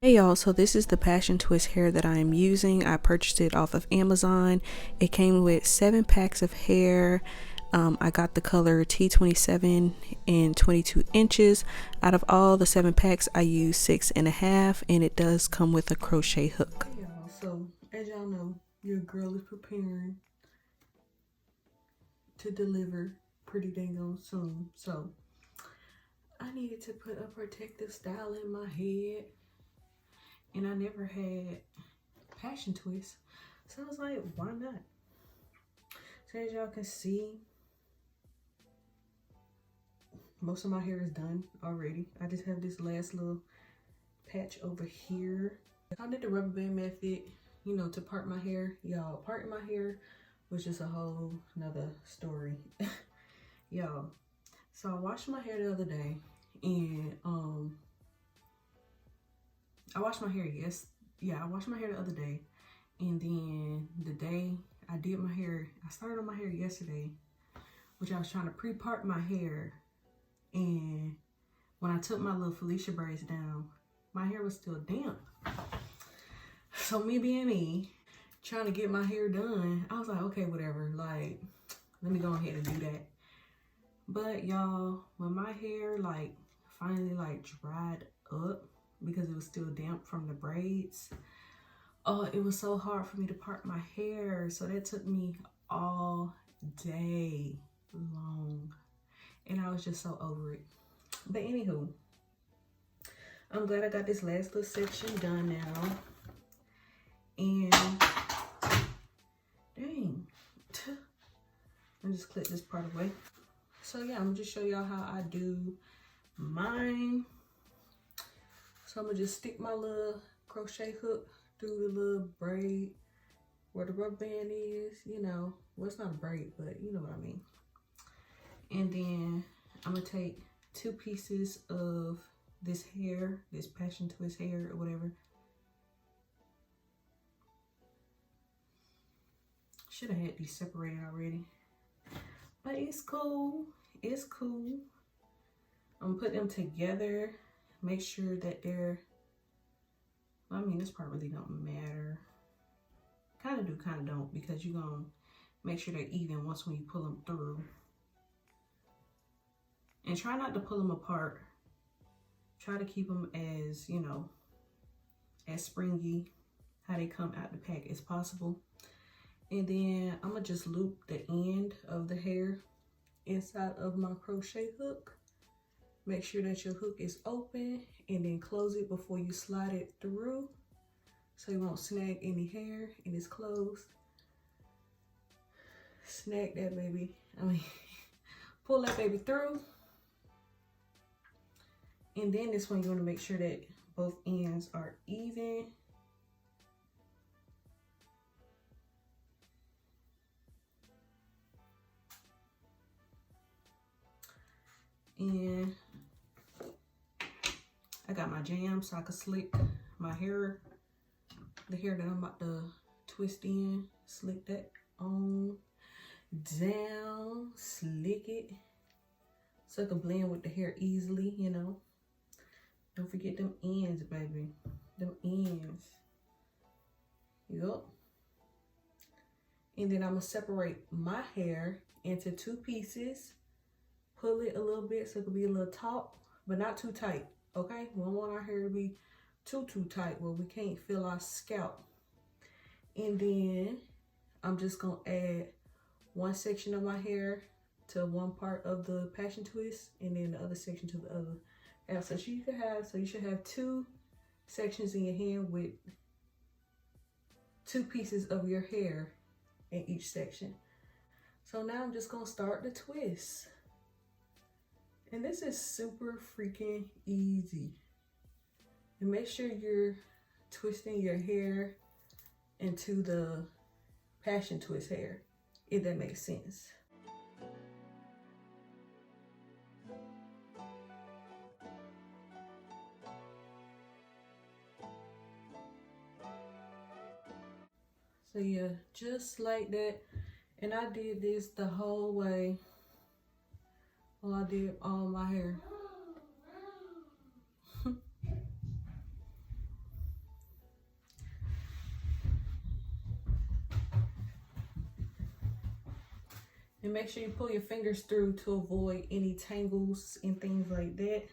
Hey y'all, so this is the Passion Twist hair that I am using. I purchased it off of Amazon. It came with 7 packs of hair. I got the color T27 and 22 inches. Out of all the 7 packs, I used 6.5, and it does come with a crochet hook. Hey y'all, so as y'all know, your girl is preparing to deliver pretty dang on soon. So I needed to put a protective style in my head, and I never had passion twist, so I was like, why not? So as y'all can see, most of my hair is done already. I just have this last little patch over here. I did the rubber band method, you know, to part my hair. Y'all, parting my hair was just a whole nother story. Y'all, so I washed my hair the other day, and I washed my hair I washed my hair the other day, and then the day I did my hair, I started on my hair yesterday, which I was trying to pre-part my hair, and when I took my little Felicia braids down, my hair was still damp. So me being me, trying to get my hair done, I was like, okay, whatever, like, let me go ahead and do that. But y'all, when my hair like finally like dried up because it was still damp from the braids, oh, it was so hard for me to part my hair. So that took me all day long, and I was just so over it. But anywho, I'm glad I got this last little section done now. And dang, let me just clip this part away. So yeah, I'm gonna just show y'all how I do mine. So I'm gonna just stick my little crochet hook through the little braid where the rubber band is, you know. Well, it's not a braid, but you know what I mean. And then I'm gonna take 2 pieces of this hair, this passion twist hair or whatever. Should have had these separated already, but it's cool. It's cool. I'm gonna put them together. Make sure that they're, I mean, this part really don't matter. Kind of do, kind of don't, because you're gonna make sure they're even once when you pull them through. And try not to pull them apart. Try to keep them as, you know, as springy, how they come out the pack as possible. And then I'm gonna just loop the end of the hair inside of my crochet hook. Make sure that your hook is open, and then close it before you slide it through so you won't snag any hair, and it's closed. Snag that baby, pull that baby through. And then this one, you want to make sure that both ends are even. And I got my jam so I can slick my hair, the hair that I'm about to twist in, slick that on down, slick it so it can blend with the hair easily, you know. Don't forget them ends, baby. Them ends. Yup. And then I'm gonna separate my hair into 2 pieces. Pull it a little bit so it can be a little taut, but not too tight, okay? We don't want our hair to be too tight where we can't feel our scalp. And then I'm just gonna add one section of my hair to one part of the passion twist, and then the other section to the other. And so you should have 2 sections in your hand with 2 pieces of your hair in each section. So now I'm just gonna start the twist. And this is super freaking easy. And make sure you're twisting your hair into the passion twist hair, if that makes sense. So yeah, just like that. And I did this the whole way while I did all my hair. And make sure you pull your fingers through to avoid any tangles and things like that.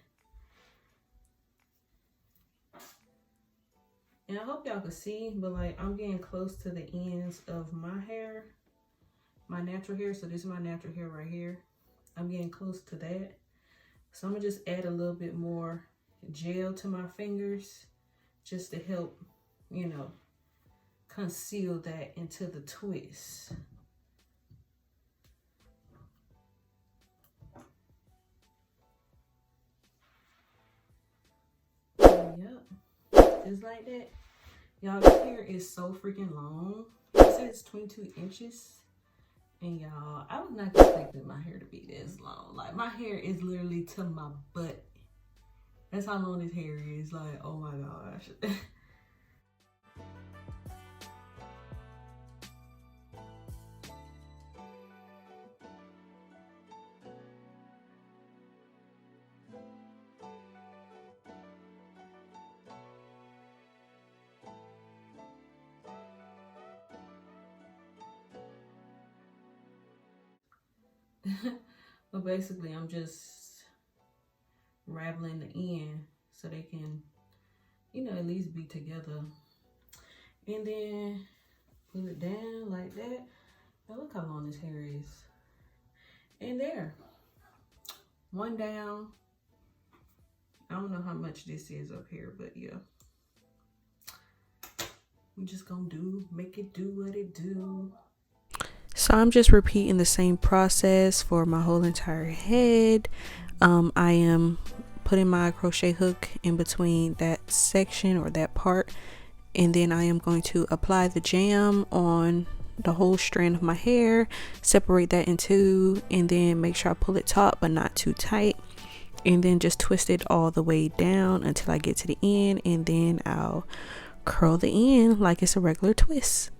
And I hope y'all can see, but like I'm getting close to the ends of my hair, my natural hair. So this is my natural hair right here. I'm getting close to that. So I'm gonna just add a little bit more gel to my fingers just to help, you know, conceal that into the twist. Yep, just like that. Y'all, this hair is so freaking long. It says 22 inches. And y'all, I was not expecting my hair to be this long. Like, my hair is literally to my butt. That's how long this hair is. Like, oh my gosh. But basically, I'm just raveling the end so they can, you know, at least be together. And then pull it down like that. Now look how long this hair is. And there. One down. I don't know how much this is up here, but yeah. We just gonna make it do what it do. So I'm just repeating the same process for my whole entire head. I am putting my crochet hook in between that section or that part, and then I am going to apply the jam on the whole strand of my hair, separate that in two, and then make sure I pull it taut but not too tight, and then just twist it all the way down until I get to the end, and then I'll curl the end like it's a regular twist.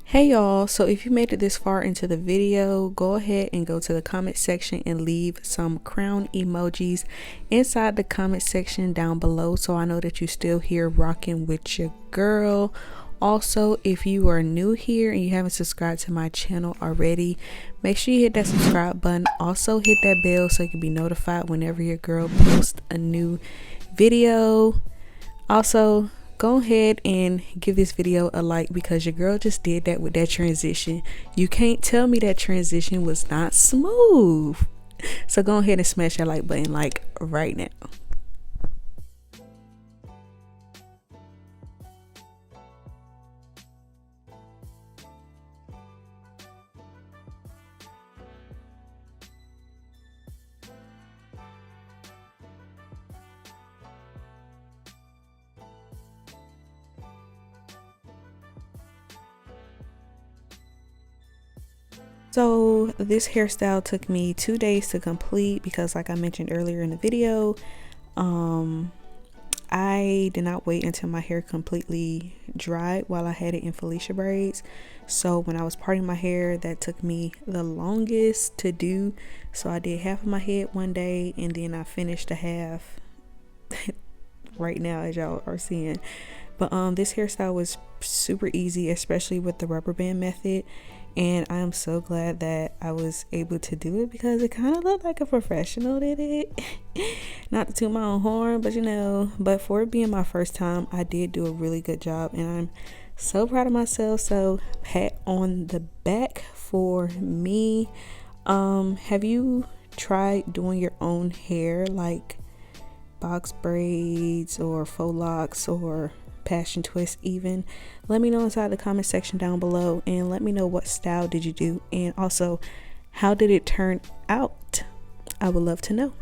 Hey y'all, so if you made it this far into the video, go ahead and go to the comment section and leave some crown emojis inside the comment section down below so I know that you're still here rocking with your girl. Also, if you are new here and you haven't subscribed to my channel already, make sure you hit that subscribe button. Also hit that bell so you can be notified whenever your girl posts a new video. Also, go ahead and give this video a like because your girl just did that with that transition. You can't tell me that transition was not smooth. So go ahead and smash that like button like right now. So this hairstyle took me 2 days to complete because, like I mentioned earlier in the video, I did not wait until my hair completely dried while I had it in Felicia braids. So when I was parting my hair, that took me the longest to do. So I did half of my head one day and then I finished the half right now, as y'all are seeing. But this hairstyle was super easy, especially with the rubber band method. And I'm so glad that I was able to do it because it kind of looked like a professional did it. Not to toot my own horn, but you know, but for it being my first time, I did do a really good job and I'm so proud of myself. So pat on the back for me. Have you tried doing your own hair, like box braids or faux locks or passion twist even? Let me know inside the comment section down below and let me know what style did you do and also how did it turn out. I would love to know.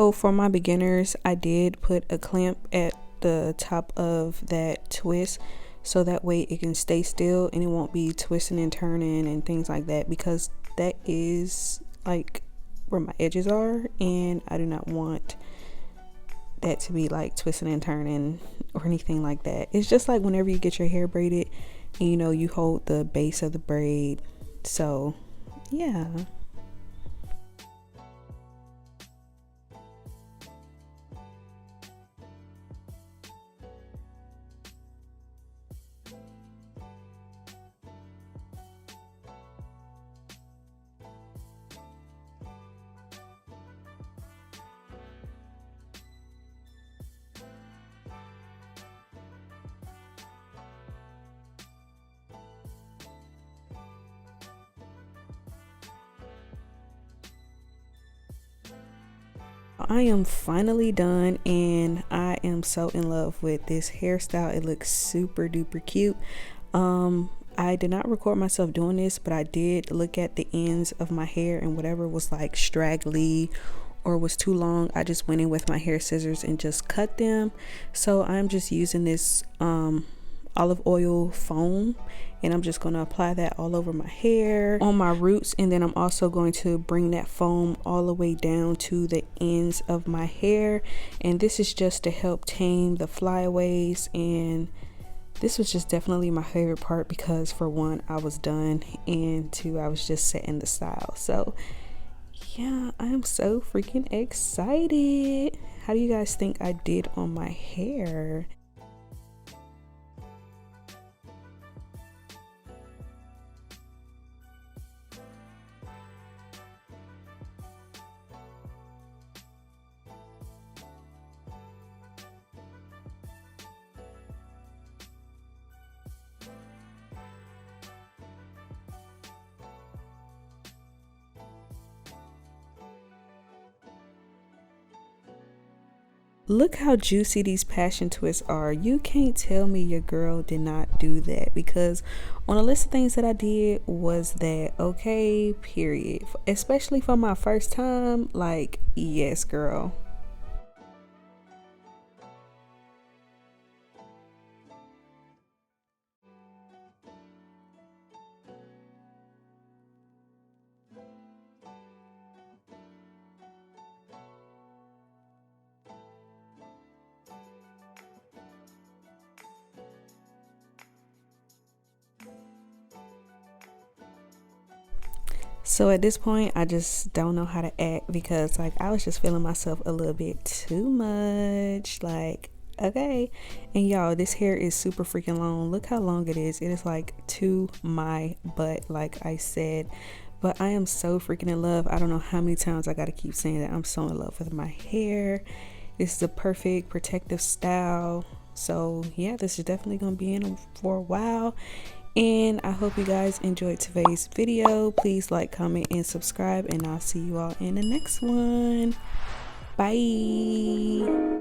So for my beginners, I did put a clamp at the top of that twist so that way it can stay still and it won't be twisting and turning and things like that, because that is like where my edges are and I do not want that to be like twisting and turning or anything like that. It's just like whenever you get your hair braided and you know you hold the base of the braid. So yeah. I am finally done and I am so in love with this hairstyle. It looks super duper cute. I did not record myself doing this, but I did look at the ends of my hair and whatever was like straggly or was too long, I just went in with my hair scissors and just cut them. So I'm just using this olive oil foam and I'm just going to apply that all over my hair, on my roots, and then I'm also going to bring that foam all the way down to the ends of my hair. And this is just to help tame the flyaways, and this was just definitely my favorite part because for one, I was done, and two, I was just setting the style. So yeah, I am so freaking excited. How do you guys think I did on my hair? Look how juicy these passion twists are. You can't tell me your girl did not do that, because on a list of things that I did was that okay, period. Especially for my first time, like, yes, girl. So at this point, I just don't know how to act because like I was just feeling myself a little bit too much. Like, okay. And y'all, this hair is super freaking long. Look how long it is. It is like to my butt, like I said. But I am so freaking in love. I don't know how many times I gotta keep saying that I'm so in love with my hair. This is a perfect protective style. So yeah, this is definitely gonna be in for a while. And I hope you guys enjoyed today's video. Please like, comment, and subscribe, and I'll see you all in the next one. Bye.